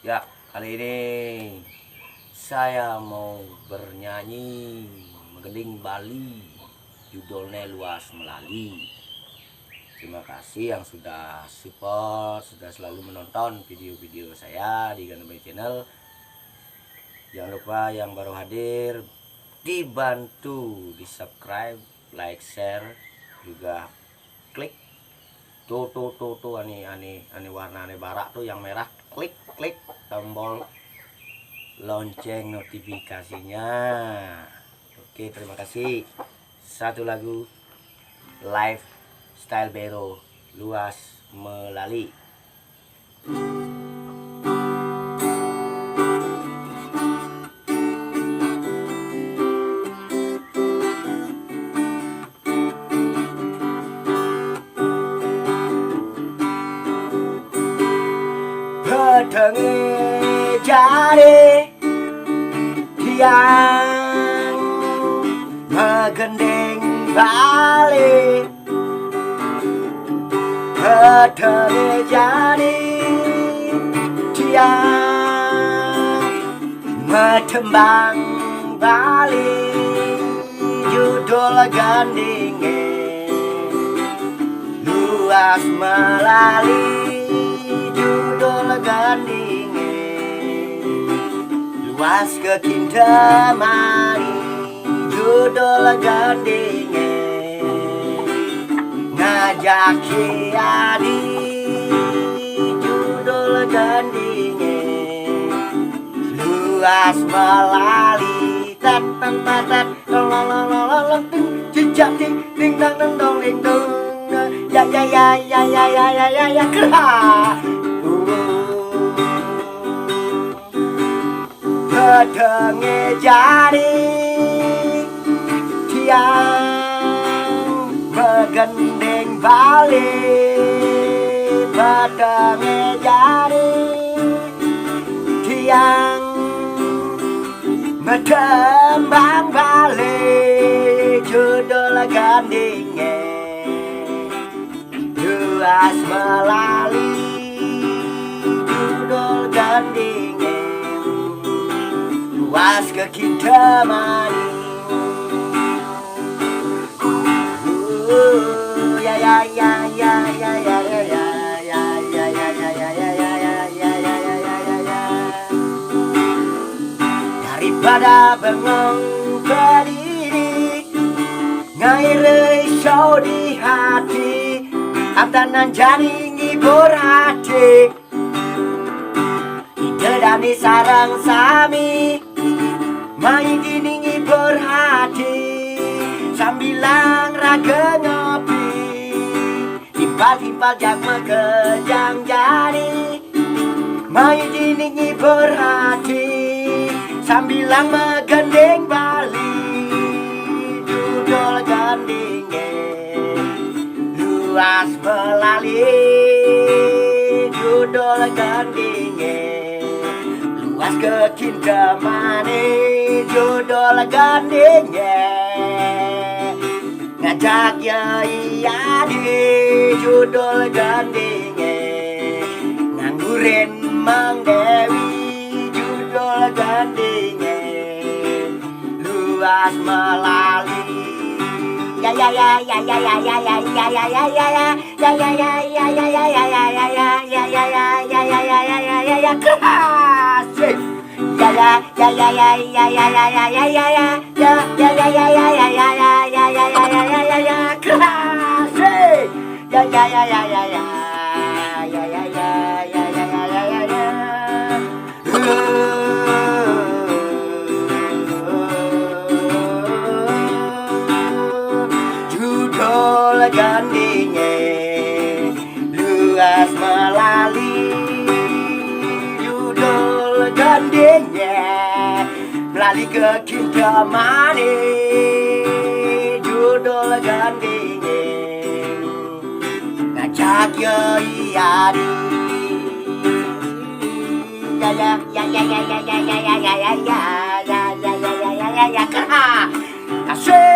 Ya, kali ini saya mau bernyanyi menggeling Bali, judulnya Luas Melali. Terima kasih yang sudah support, sudah selalu menonton video-video saya di Ganamai Channel. Jangan lupa yang baru hadir dibantu di subscribe, like, share, juga klik tuh ani warna barak tuh yang merah, klik tombol lonceng notifikasinya. Oke, terima kasih. Satu lagu Lifestyle Bero, Luas Melali. Pedenge jari tiang megendeng Bali, pedenge jari tiang metembang Bali, judul gandinge Luas Melali, judul gandinge luas kekintamani, judul gandinge ngajak kiadi, judul gandinge Luas Melali. Tat tan tat lololololong jejak ding ding dang dang dong ding dong ya kerah. Pedenge jari tiang megendeng Bali, pedenge jari tiang metembang Bali, judul gandinge Luas Melali, judul gandinge luas kekintamani. Daripada bengong berdiri ngaire show di hati, abdanan jadi ngibur hati, ide dani sarang sami main gini ngibur hati, sambilang raga ngopi, timpal-timpal jak mekejang jari, main gini ngibur hati, sambilang megendeng Bali, judul gandinge Luas Melali, judul gandinge luas kekintamani, judul gandinge ngajak yadi, judul gandinge nganggurin Mang Dewi, judul gandinge Luas Melali. Judul gandinge Luas Melali, judul gandinge Melali kekintamani, judul gandinge ngajak yadi, kerah. Asik.